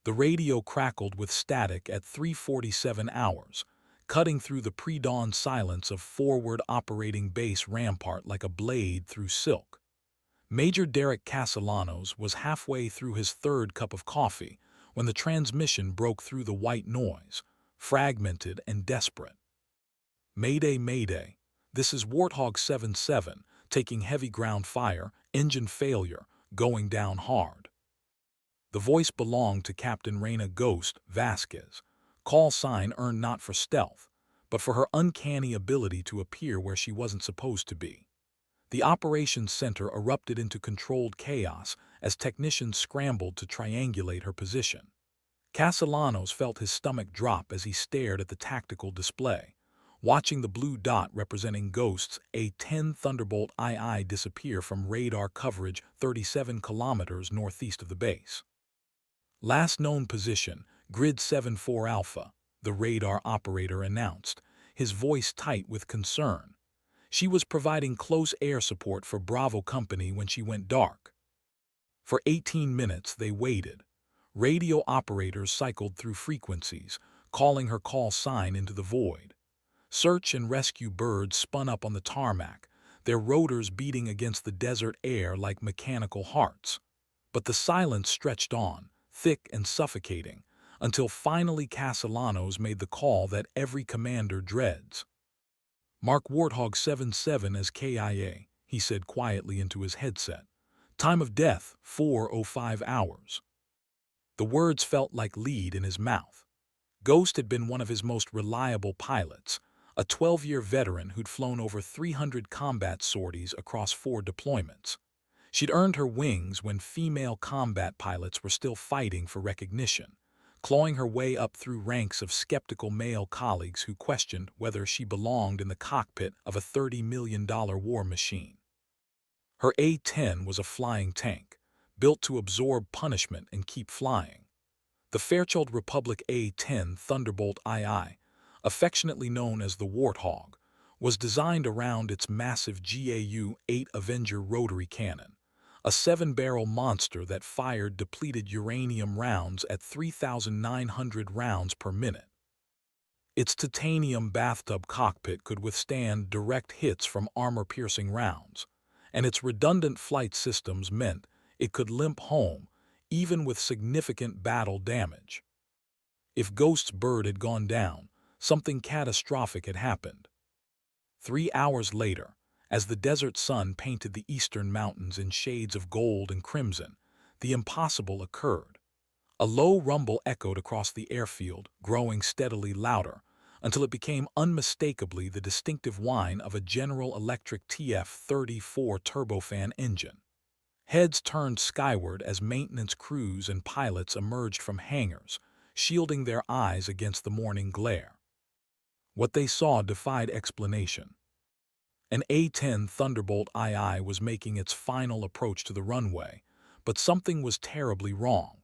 The radio crackled with static at 3:47 hours, cutting through the pre-dawn silence of forward operating base rampart like a blade through silk. Major Derek Castellanos was halfway through his third cup of coffee when the transmission broke through the white noise, fragmented and desperate. "Mayday, Mayday. This is Warthog 77, taking heavy ground fire, engine failure, going down hard." The voice belonged to Captain Reyna Ghost Vasquez, call sign earned not for stealth, but for her uncanny ability to appear where she wasn't supposed to be. The operations center erupted into controlled chaos as technicians scrambled to triangulate her position. Castellanos felt his stomach drop as he stared at the tactical display, watching the blue dot representing Ghost's A-10 Thunderbolt II disappear from radar coverage 37 kilometers northeast of the base. "Last known position, Grid 74 Alpha," the radar operator announced, his voice tight with concern. She was providing close air support for Bravo Company when she went dark. For 18 minutes they waited. Radio operators cycled through frequencies, calling her call sign into the void. Search and rescue birds spun up on the tarmac, their rotors beating against the desert air like mechanical hearts. But the silence stretched on, thick and suffocating, until finally Castellanos made the call that every commander dreads. "Mark Warthog 77 as KIA," he said quietly into his headset. "Time of death, 4:05 hours." The words felt like lead in his mouth. Ghost had been one of his most reliable pilots, a 12-year veteran who'd flown over 300 combat sorties across 4 deployments. She'd earned her wings when female combat pilots were still fighting for recognition, clawing her way up through ranks of skeptical male colleagues who questioned whether she belonged in the cockpit of a $30 million war machine. Her A-10 was a flying tank, built to absorb punishment and keep flying. The Fairchild Republic A-10 Thunderbolt II, affectionately known as the Warthog, was designed around its massive GAU-8 Avenger rotary cannon, a 7-barrel monster that fired depleted uranium rounds at 3,900 rounds per minute. Its titanium bathtub cockpit could withstand direct hits from armor-piercing rounds, and its redundant flight systems meant it could limp home, even with significant battle damage. If Ghost's bird had gone down, something catastrophic had happened. 3 hours later, as the desert sun painted the eastern mountains in shades of gold and crimson, the impossible occurred. A low rumble echoed across the airfield, growing steadily louder, until it became unmistakably the distinctive whine of a General Electric TF-34 turbofan engine. Heads turned skyward as maintenance crews and pilots emerged from hangars, shielding their eyes against the morning glare. What they saw defied explanation. An A-10 Thunderbolt II was making its final approach to the runway, but something was terribly wrong.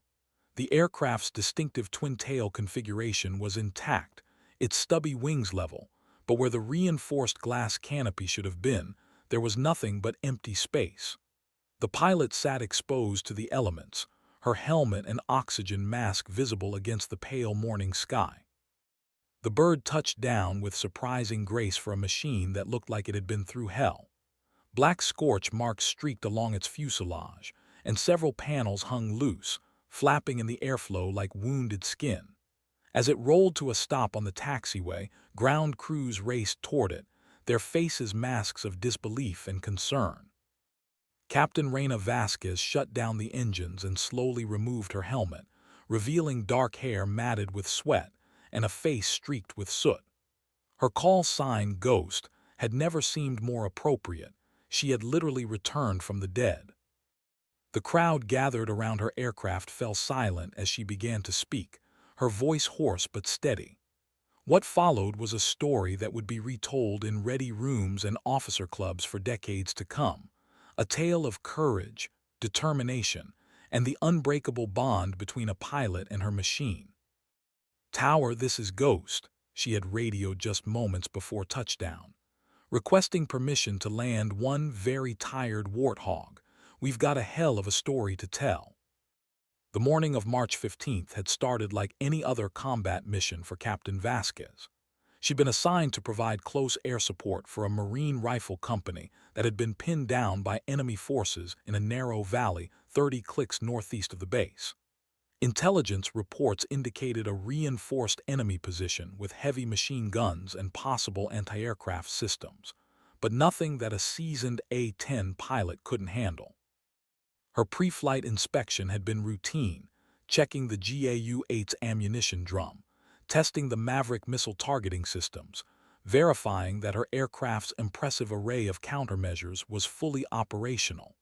The aircraft's distinctive twin-tail configuration was intact, its stubby wings level, but where the reinforced glass canopy should have been, there was nothing but empty space. The pilot sat exposed to the elements, her helmet and oxygen mask visible against the pale morning sky. The bird touched down with surprising grace for a machine that looked like it had been through hell. Black scorch marks streaked along its fuselage, and several panels hung loose, flapping in the airflow like wounded skin. As it rolled to a stop on the taxiway, ground crews raced toward it, their faces masks of disbelief and concern. Captain Reyna Vasquez shut down the engines and slowly removed her helmet, revealing dark hair matted with sweat and a face streaked with soot. Her call sign, Ghost, had never seemed more appropriate. She had literally returned from the dead. The crowd gathered around her aircraft fell silent as she began to speak, her voice hoarse but steady. What followed was a story that would be retold in ready rooms and officer clubs for decades to come, a tale of courage, determination, and the unbreakable bond between a pilot and her machine. "Tower, this is Ghost," she had radioed just moments before touchdown. "Requesting permission to land one very tired Warthog. We've got a hell of a story to tell." The morning of March 15th had started like any other combat mission for Captain Vasquez. She'd been assigned to provide close air support for a Marine rifle company that had been pinned down by enemy forces in a narrow valley 30 clicks northeast of the base. Intelligence reports indicated a reinforced enemy position with heavy machine guns and possible anti-aircraft systems, but nothing that a seasoned A-10 pilot couldn't handle. Her pre-flight inspection had been routine, checking the GAU-8's ammunition drum, testing the Maverick missile targeting systems, verifying that her aircraft's impressive array of countermeasures was fully operational.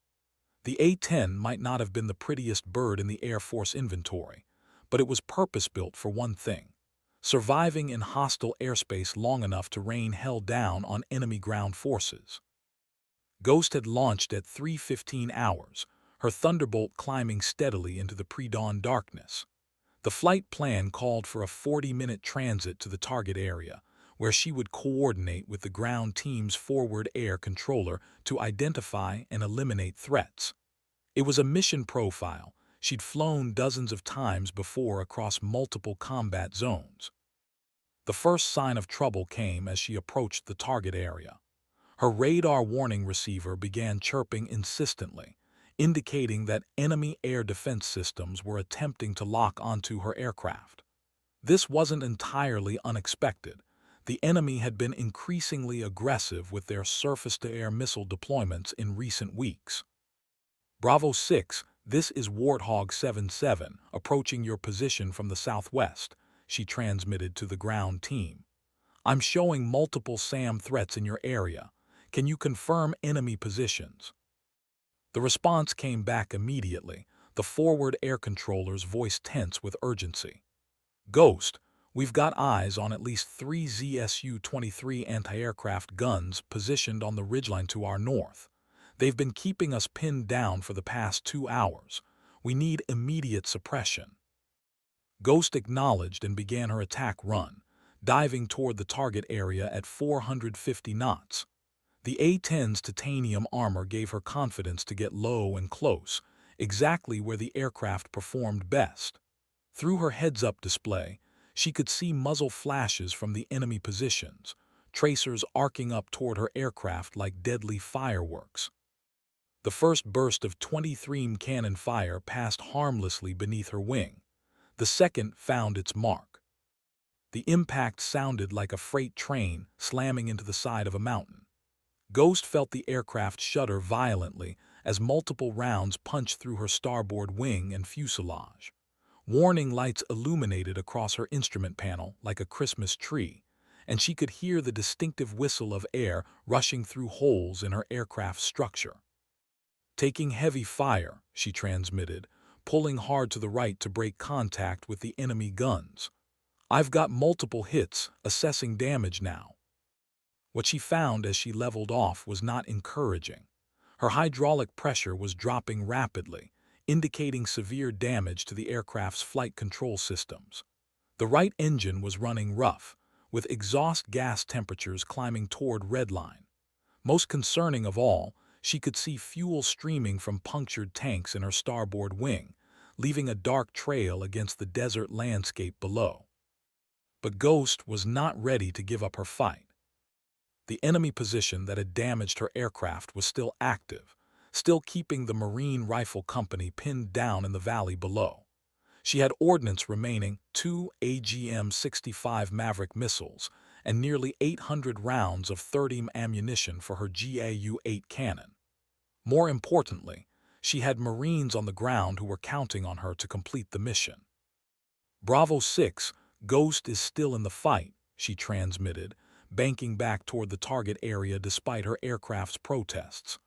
The A-10 might not have been the prettiest bird in the Air Force inventory, but it was purpose-built for one thing: surviving in hostile airspace long enough to rain hell down on enemy ground forces. Ghost had launched at 3:15 hours, her Thunderbolt climbing steadily into the pre-dawn darkness. The flight plan called for a 40-minute transit to the target area, where she would coordinate with the ground team's forward air controller to identify and eliminate threats. It was a mission profile she'd flown dozens of times before across multiple combat zones. The first sign of trouble came as she approached the target area. Her radar warning receiver began chirping insistently, indicating that enemy air defense systems were attempting to lock onto her aircraft. This wasn't entirely unexpected. The enemy had been increasingly aggressive with their surface-to-air missile deployments in recent weeks. Bravo 6, this is Warthog 77, approaching your position from the southwest, she transmitted to the ground team. I'm showing multiple SAM threats in your area. Can you confirm enemy positions? The response came back immediately, the forward air controller's voice tense with urgency. Ghost, we've got eyes on at least 3 ZSU-23 anti-aircraft guns positioned on the ridgeline to our north. They've been keeping us pinned down for the past 2 hours. We need immediate suppression. Ghost acknowledged and began her attack run, diving toward the target area at 450 knots. The A-10's titanium armor gave her confidence to get low and close, exactly where the aircraft performed best. Through her heads-up display, she could see muzzle flashes from the enemy positions, tracers arcing up toward her aircraft like deadly fireworks. The first burst of 23 cannon fire passed harmlessly beneath her wing. The second found its mark. The impact sounded like a freight train slamming into the side of a mountain. Ghost felt the aircraft shudder violently as multiple rounds punched through her starboard wing and fuselage. Warning lights illuminated across her instrument panel like a Christmas tree, and she could hear the distinctive whistle of air rushing through holes in her aircraft's structure. Taking heavy fire, she transmitted, pulling hard to the right to break contact with the enemy guns. I've got multiple hits, assessing damage now. What she found as she leveled off was not encouraging. Her hydraulic pressure was dropping rapidly, indicating severe damage to the aircraft's flight control systems. The right engine was running rough, with exhaust gas temperatures climbing toward redline. Most concerning of all, she could see fuel streaming from punctured tanks in her starboard wing, leaving a dark trail against the desert landscape below. But Ghost was not ready to give up her fight. The enemy position that had damaged her aircraft was still active, still keeping the Marine Rifle Company pinned down in the valley below. She had ordnance remaining, 2 AGM-65 Maverick missiles, and nearly 800 rounds of 30mm ammunition for her GAU-8 cannon. More importantly, she had Marines on the ground who were counting on her to complete the mission. Bravo 6, Ghost is still in the fight, she transmitted, banking back toward the target area despite her aircraft's protests.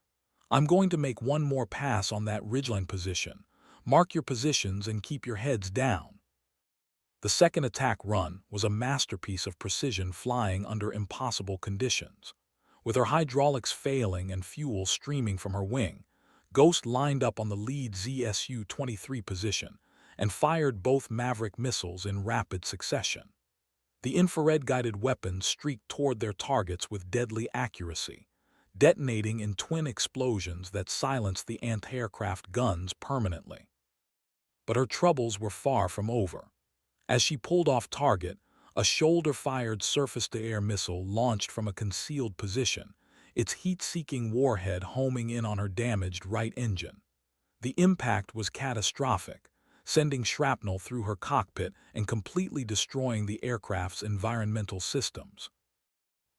I'm going to make one more pass on that ridgeline position. Mark your positions and keep your heads down. The second attack run was a masterpiece of precision flying under impossible conditions. With her hydraulics failing and fuel streaming from her wing, Ghost lined up on the lead ZSU-23 position and fired both Maverick missiles in rapid succession. The infrared-guided weapons streaked toward their targets with deadly accuracy, detonating in twin explosions that silenced the anti-aircraft guns permanently. But her troubles were far from over. As she pulled off target, a shoulder-fired surface-to-air missile launched from a concealed position, its heat-seeking warhead homing in on her damaged right engine. The impact was catastrophic, sending shrapnel through her cockpit and completely destroying the aircraft's environmental systems.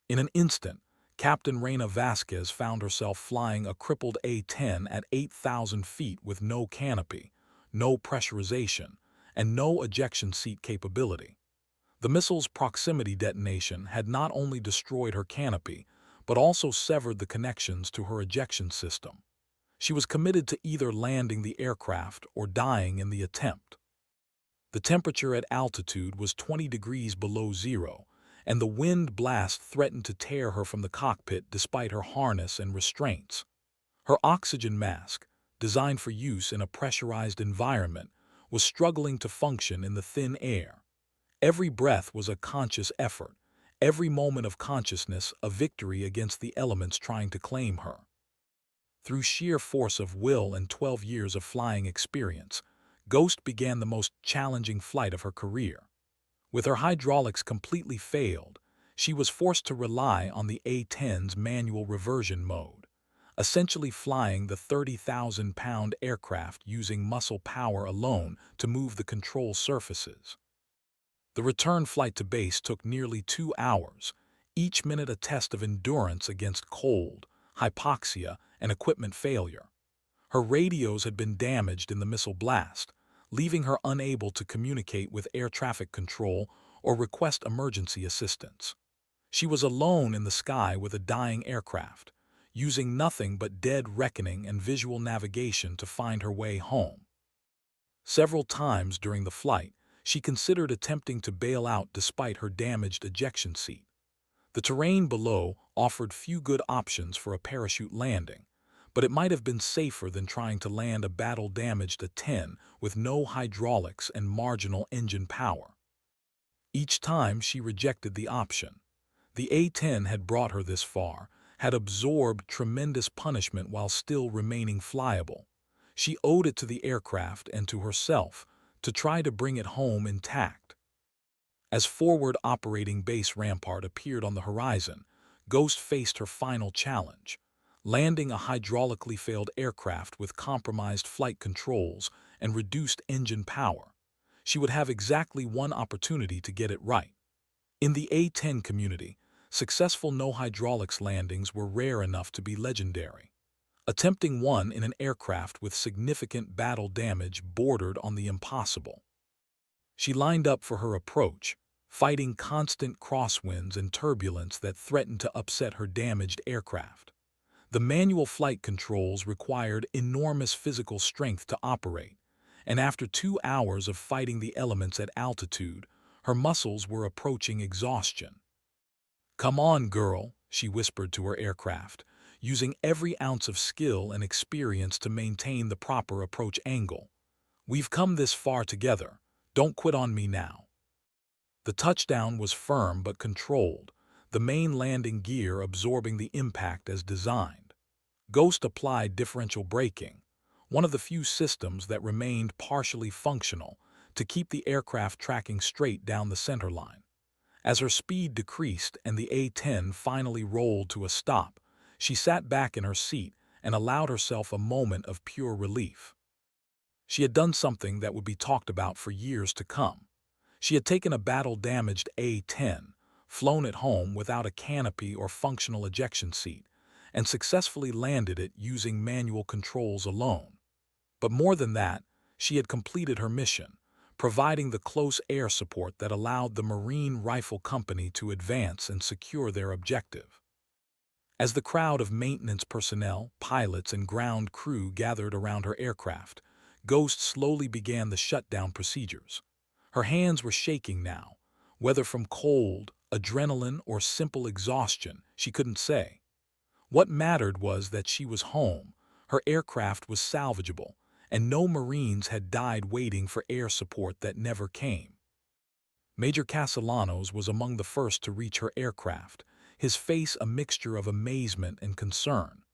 In an instant, Captain Reina Vasquez found herself flying a crippled A-10 at 8,000 feet with no canopy, no pressurization, and no ejection seat capability. The missile's proximity detonation had not only destroyed her canopy, but also severed the connections to her ejection system. She was committed to either landing the aircraft or dying in the attempt. The temperature at altitude was 20 degrees below zero, and the wind blast threatened to tear her from the cockpit despite her harness and restraints. Her oxygen mask, designed for use in a pressurized environment, was struggling to function in the thin air. Every breath was a conscious effort, every moment of consciousness a victory against the elements trying to claim her. Through sheer force of will and 12 years of flying experience, Ghost began the most challenging flight of her career. With her hydraulics completely failed, she was forced to rely on the A-10's manual reversion mode, essentially flying the 30,000-pound aircraft using muscle power alone to move the control surfaces. The return flight to base took nearly 2 hours, each minute a test of endurance against cold, hypoxia, and equipment failure. Her radios had been damaged in the missile blast, leaving her unable to communicate with air traffic control or request emergency assistance. She was alone in the sky with a dying aircraft, using nothing but dead reckoning and visual navigation to find her way home. Several times during the flight, she considered attempting to bail out despite her damaged ejection seat. The terrain below offered few good options for a parachute landing, but it might have been safer than trying to land a battle-damaged A-10 with no hydraulics and marginal engine power. Each time she rejected the option. The A-10 had brought her this far, had absorbed tremendous punishment while still remaining flyable. She owed it to the aircraft and to herself to try to bring it home intact. As forward operating base Rampart appeared on the horizon, Ghost faced her final challenge. Landing a hydraulically failed aircraft with compromised flight controls and reduced engine power. She would have exactly one opportunity to get it right. In the A-10 community, successful no-hydraulics landings were rare enough to be legendary. Attempting one in an aircraft with significant battle damage bordered on the impossible. She lined up for her approach, fighting constant crosswinds and turbulence that threatened to upset her damaged aircraft. The manual flight controls required enormous physical strength to operate, and after 2 hours of fighting the elements at altitude, her muscles were approaching exhaustion. "Come on, girl," she whispered to her aircraft, using every ounce of skill and experience to maintain the proper approach angle. "We've come this far together. Don't quit on me now." The touchdown was firm but controlled, the main landing gear absorbing the impact as designed. Ghost applied differential braking, one of the few systems that remained partially functional, to keep the aircraft tracking straight down the center line. As her speed decreased and the A-10 finally rolled to a stop, she sat back in her seat and allowed herself a moment of pure relief. She had done something that would be talked about for years to come. She had taken a battle-damaged A-10, flown it home without a canopy or functional ejection seat, and successfully landed it using manual controls alone. But more than that, she had completed her mission, providing the close air support that allowed the Marine Rifle Company to advance and secure their objective. As the crowd of maintenance personnel, pilots, and ground crew gathered around her aircraft, Ghost slowly began the shutdown procedures. Her hands were shaking now, whether from cold, adrenaline, or simple exhaustion, she couldn't say. What mattered was that she was home, her aircraft was salvageable, and no Marines had died waiting for air support that never came. Major Castellanos was among the first to reach her aircraft, his face a mixture of amazement and concern.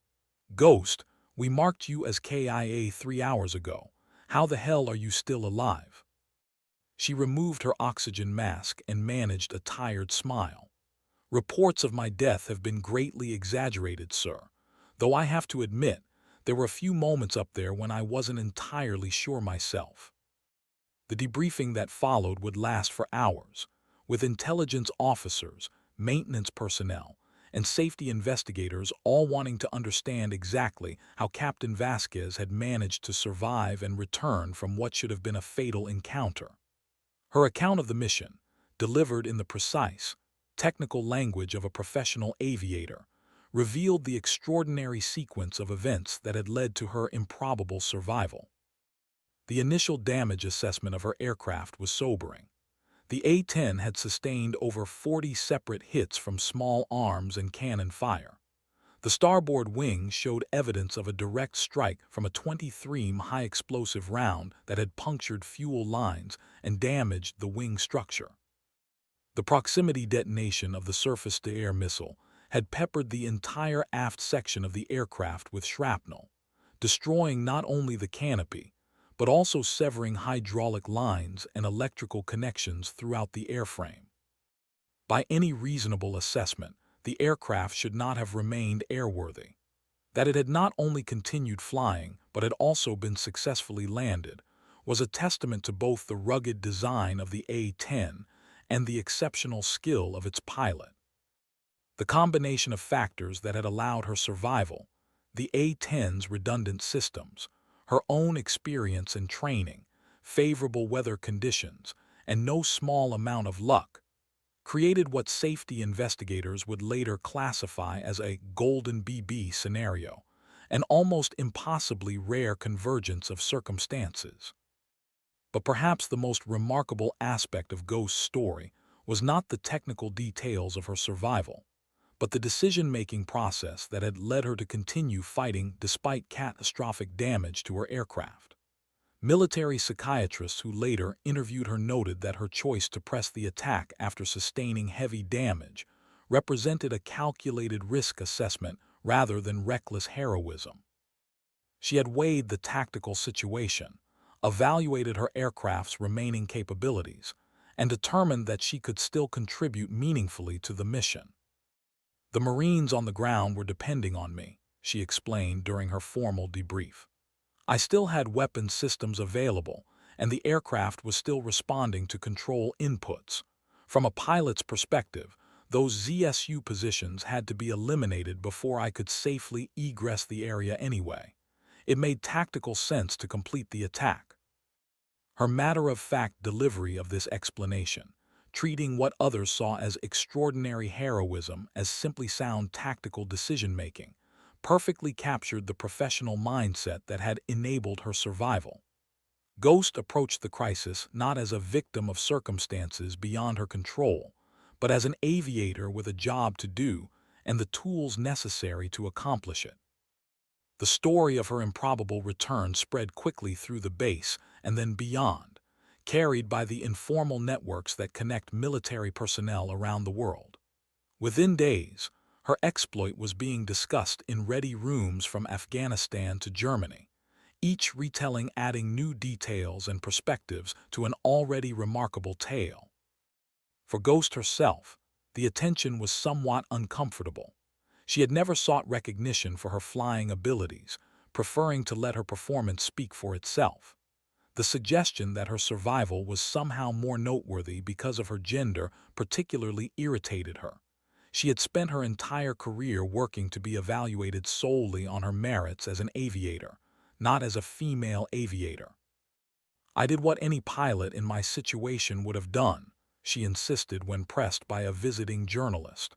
"Ghost, we marked you as KIA 3 hours ago. How the hell are you still alive?" She removed her oxygen mask and managed a tired smile. "Reports of my death have been greatly exaggerated, sir. Though I have to admit, there were a few moments up there when I wasn't entirely sure myself." The debriefing that followed would last for hours, with intelligence officers, maintenance personnel, and safety investigators all wanting to understand exactly how Captain Vasquez had managed to survive and return from what should have been a fatal encounter. Her account of the mission, delivered in the precise, technical language of a professional aviator, revealed the extraordinary sequence of events that had led to her improbable survival. The initial damage assessment of her aircraft was sobering. The A-10 had sustained over 40 separate hits from small arms and cannon fire. The starboard wing showed evidence of a direct strike from a 23 high-explosive round that had punctured fuel lines and damaged the wing structure. The proximity detonation of the surface-to-air missile had peppered the entire aft section of the aircraft with shrapnel, destroying not only the canopy, but also severing hydraulic lines and electrical connections throughout the airframe. By any reasonable assessment, the aircraft should not have remained airworthy. That it had not only continued flying, but had also been successfully landed, was a testament to both the rugged design of the A-10 and the exceptional skill of its pilot. The combination of factors that had allowed her survival, the A-10's redundant systems, her own experience and training, favorable weather conditions, and no small amount of luck, created what safety investigators would later classify as a golden BB scenario, an almost impossibly rare convergence of circumstances. But perhaps the most remarkable aspect of Ghost's story was not the technical details of her survival, but the decision-making process that had led her to continue fighting despite catastrophic damage to her aircraft. Military psychiatrists who later interviewed her noted that her choice to press the attack after sustaining heavy damage represented a calculated risk assessment rather than reckless heroism. She had weighed the tactical situation, evaluated her aircraft's remaining capabilities, and determined that she could still contribute meaningfully to the mission. "The Marines on the ground were depending on me," she explained during her formal debrief. "I still had weapon systems available, and the aircraft was still responding to control inputs. From a pilot's perspective, those ZSU positions had to be eliminated before I could safely egress the area anyway. It made tactical sense to complete the attack." Her matter-of-fact delivery of this explanation, treating what others saw as extraordinary heroism as simply sound tactical decision-making, perfectly captured the professional mindset that had enabled her survival. Ghost approached the crisis not as a victim of circumstances beyond her control, but as an aviator with a job to do and the tools necessary to accomplish it. The story of her improbable return spread quickly through the base and then beyond, carried by the informal networks that connect military personnel around the world. Within days, her exploit was being discussed in ready rooms from Afghanistan to Germany, each retelling adding new details and perspectives to an already remarkable tale. For Ghost herself, the attention was somewhat uncomfortable. She had never sought recognition for her flying abilities, preferring to let her performance speak for itself. The suggestion that her survival was somehow more noteworthy because of her gender particularly irritated her. She had spent her entire career working to be evaluated solely on her merits as an aviator, not as a female aviator. "I did what any pilot in my situation would have done," she insisted when pressed by a visiting journalist.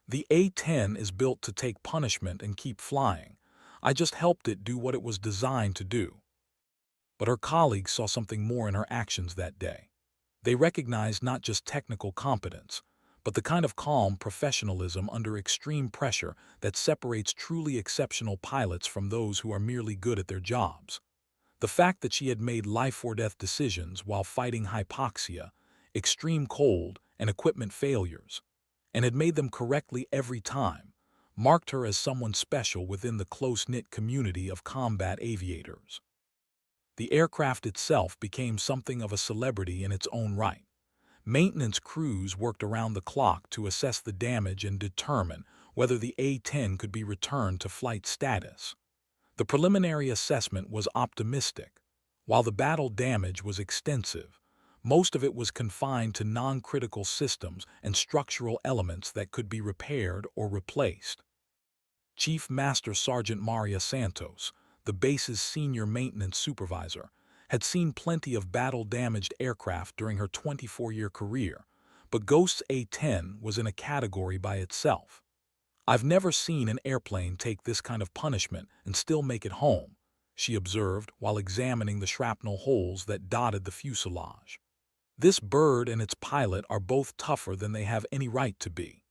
"The A-10 is built to take punishment and keep flying. I just helped it do what it was designed to do." But her colleagues saw something more in her actions that day. They recognized not just technical competence, but the kind of calm professionalism under extreme pressure that separates truly exceptional pilots from those who are merely good at their jobs. The fact that she had made life-or-death decisions while fighting hypoxia, extreme cold, and equipment failures, and had made them correctly every time, marked her as someone special within the close-knit community of combat aviators. The aircraft itself became something of a celebrity in its own right. Maintenance crews worked around the clock to assess the damage and determine whether the A-10 could be returned to flight status. The preliminary assessment was optimistic. While the battle damage was extensive, most of it was confined to non-critical systems and structural elements that could be repaired or replaced. Chief Master Sergeant Maria Santos, the base's senior maintenance supervisor, had seen plenty of battle-damaged aircraft during her 24-year career, but Ghost's A-10 was in a category by itself. "I've never seen an airplane take this kind of punishment and still make it home," she observed while examining the shrapnel holes that dotted the fuselage. "This bird and its pilot are both tougher than they have any right to be."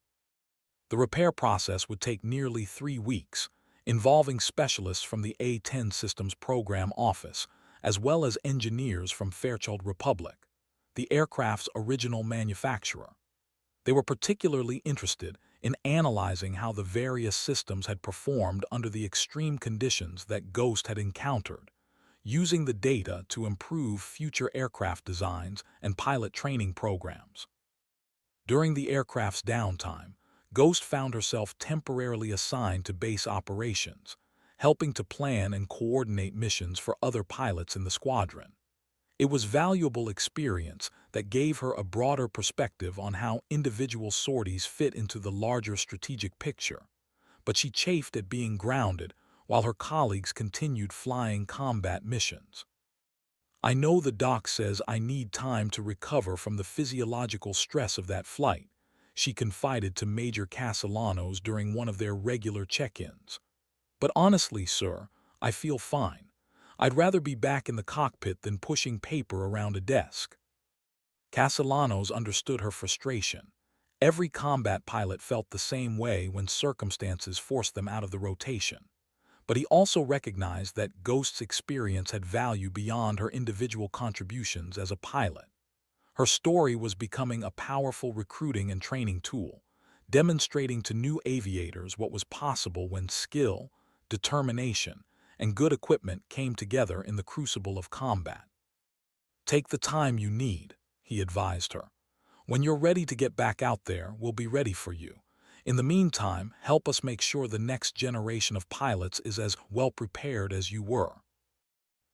The repair process would take nearly 3 weeks, involving specialists from the A-10 Systems Program Office, as well as engineers from Fairchild Republic, the aircraft's original manufacturer. They were particularly interested in analyzing how the various systems had performed under the extreme conditions that Ghost had encountered, using the data to improve future aircraft designs and pilot training programs. During the aircraft's downtime, Ghost found herself temporarily assigned to base operations, helping to plan and coordinate missions for other pilots in the squadron. It was valuable experience that gave her a broader perspective on how individual sorties fit into the larger strategic picture, but she chafed at being grounded while her colleagues continued flying combat missions. "I know the doc says I need time to recover from the physiological stress of that flight," she confided to Major Castellanos during one of their regular check-ins. "But honestly, sir, I feel fine. I'd rather be back in the cockpit than pushing paper around a desk." Castellanos understood her frustration. Every combat pilot felt the same way when circumstances forced them out of the rotation. But he also recognized that Ghost's experience had value beyond her individual contributions as a pilot. Her story was becoming a powerful recruiting and training tool, demonstrating to new aviators what was possible when skill, determination, and good equipment came together in the crucible of combat. "Take the time you need," he advised her. "When you're ready to get back out there, we'll be ready for you. In the meantime, help us make sure the next generation of pilots is as well prepared as you were."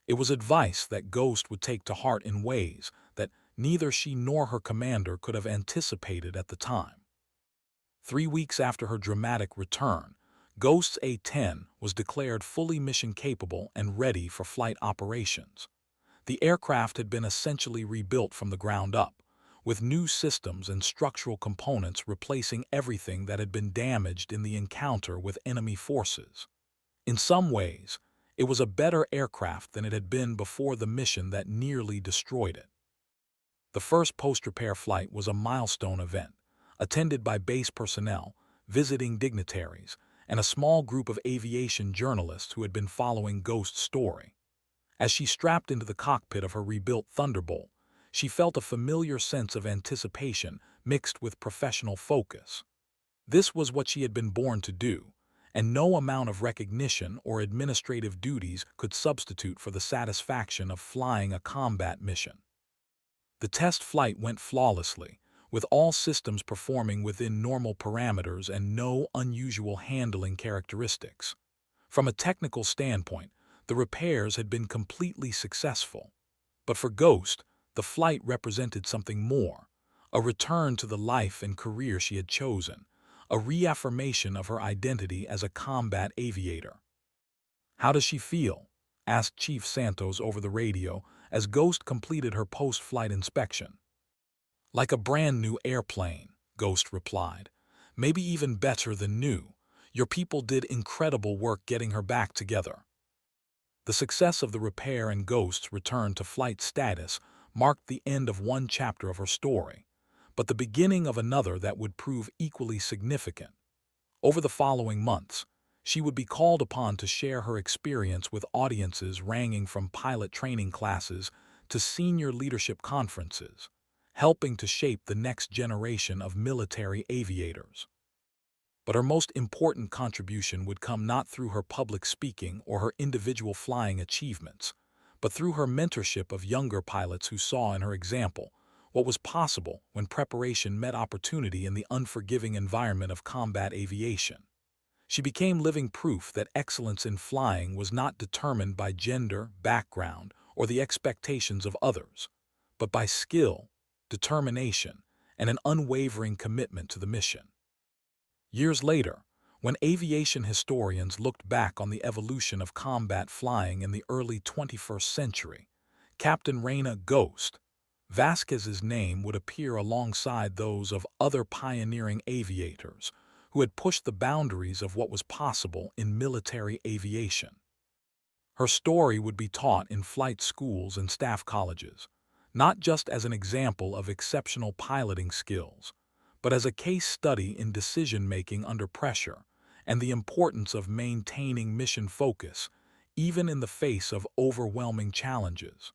It was advice that Ghost would take to heart in ways that neither she nor her commander could have anticipated at the time. 3 weeks after her dramatic return, Ghost's A-10 was declared fully mission-capable and ready for flight operations. The aircraft had been essentially rebuilt from the ground up, with new systems and structural components replacing everything that had been damaged in the encounter with enemy forces. In some ways, it was a better aircraft than it had been before the mission that nearly destroyed it. The first post-repair flight was a milestone event, attended by base personnel, visiting dignitaries, and a small group of aviation journalists who had been following Ghost's story. As she strapped into the cockpit of her rebuilt Thunderbolt, she felt a familiar sense of anticipation mixed with professional focus. This was what she had been born to do, and no amount of recognition or administrative duties could substitute for the satisfaction of flying a combat mission. The test flight went flawlessly, with all systems performing within normal parameters and no unusual handling characteristics. From a technical standpoint, the repairs had been completely successful. But for Ghost, the flight represented something more, a return to the life and career she had chosen, a reaffirmation of her identity as a combat aviator. "How does she feel?" asked Chief Santos over the radio as Ghost completed her post-flight inspection. "Like a brand new airplane," Ghost replied. "Maybe even better than new. Your people did incredible work getting her back together." The success of the repair and Ghost's return to flight status marked the end of one chapter of her story, but the beginning of another that would prove equally significant. Over the following months, she would be called upon to share her experience with audiences ranging from pilot training classes to senior leadership conferences, helping to shape the next generation of military aviators. But her most important contribution would come not through her public speaking or her individual flying achievements, but through her mentorship of younger pilots who saw in her example what was possible when preparation met opportunity in the unforgiving environment of combat aviation. She became living proof that excellence in flying was not determined by gender, background, or the expectations of others, but by skill, determination, and an unwavering commitment to the mission. Years later, when aviation historians looked back on the evolution of combat flying in the early 21st century, Captain Reina Ghost Vasquez's name would appear alongside those of other pioneering aviators who had pushed the boundaries of what was possible in military aviation. Her story would be taught in flight schools and staff colleges, not just as an example of exceptional piloting skills, but as a case study in decision-making under pressure and the importance of maintaining mission focus, even in the face of overwhelming challenges.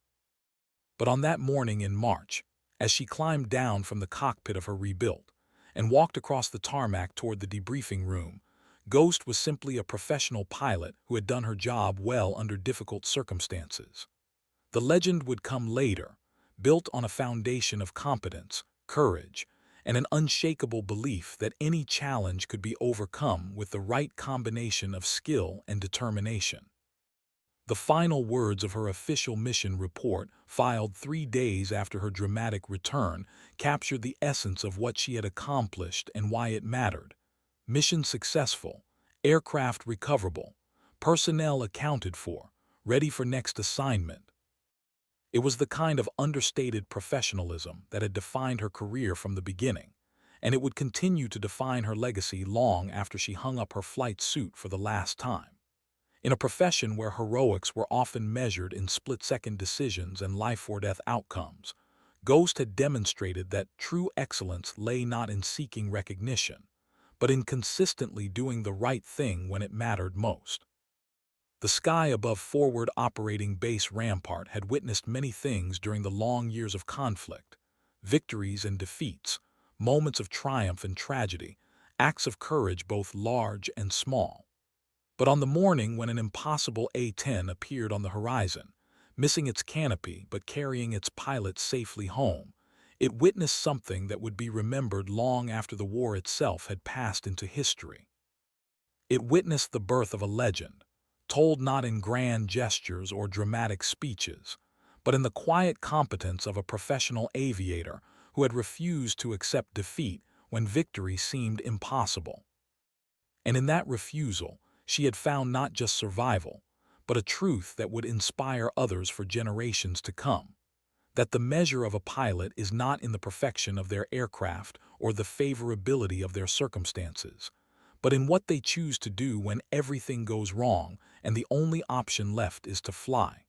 But on that morning in March, as she climbed down from the cockpit of her rebuilt and walked across the tarmac toward the debriefing room, Ghost was simply a professional pilot who had done her job well under difficult circumstances. The legend would come later, built on a foundation of competence, courage, and an unshakable belief that any challenge could be overcome with the right combination of skill and determination. The final words of her official mission report, filed 3 days after her dramatic return, captured the essence of what she had accomplished and why it mattered. Mission successful, aircraft recoverable, personnel accounted for, ready for next assignment. It was the kind of understated professionalism that had defined her career from the beginning, and it would continue to define her legacy long after she hung up her flight suit for the last time. In a profession where heroics were often measured in split-second decisions and life-or-death outcomes, Ghost had demonstrated that true excellence lay not in seeking recognition, but in consistently doing the right thing when it mattered most. The sky above forward operating base Rampart had witnessed many things during the long years of conflict: victories and defeats, moments of triumph and tragedy, acts of courage both large and small. But on the morning when an impossible A-10 appeared on the horizon, missing its canopy but carrying its pilot safely home, it witnessed something that would be remembered long after the war itself had passed into history. It witnessed the birth of a legend, told not in grand gestures or dramatic speeches, but in the quiet competence of a professional aviator who had refused to accept defeat when victory seemed impossible. And in that refusal, she had found not just survival, but a truth that would inspire others for generations to come: that the measure of a pilot is not in the perfection of their aircraft or the favorability of their circumstances, but in what they choose to do when everything goes wrong and the only option left is to fly.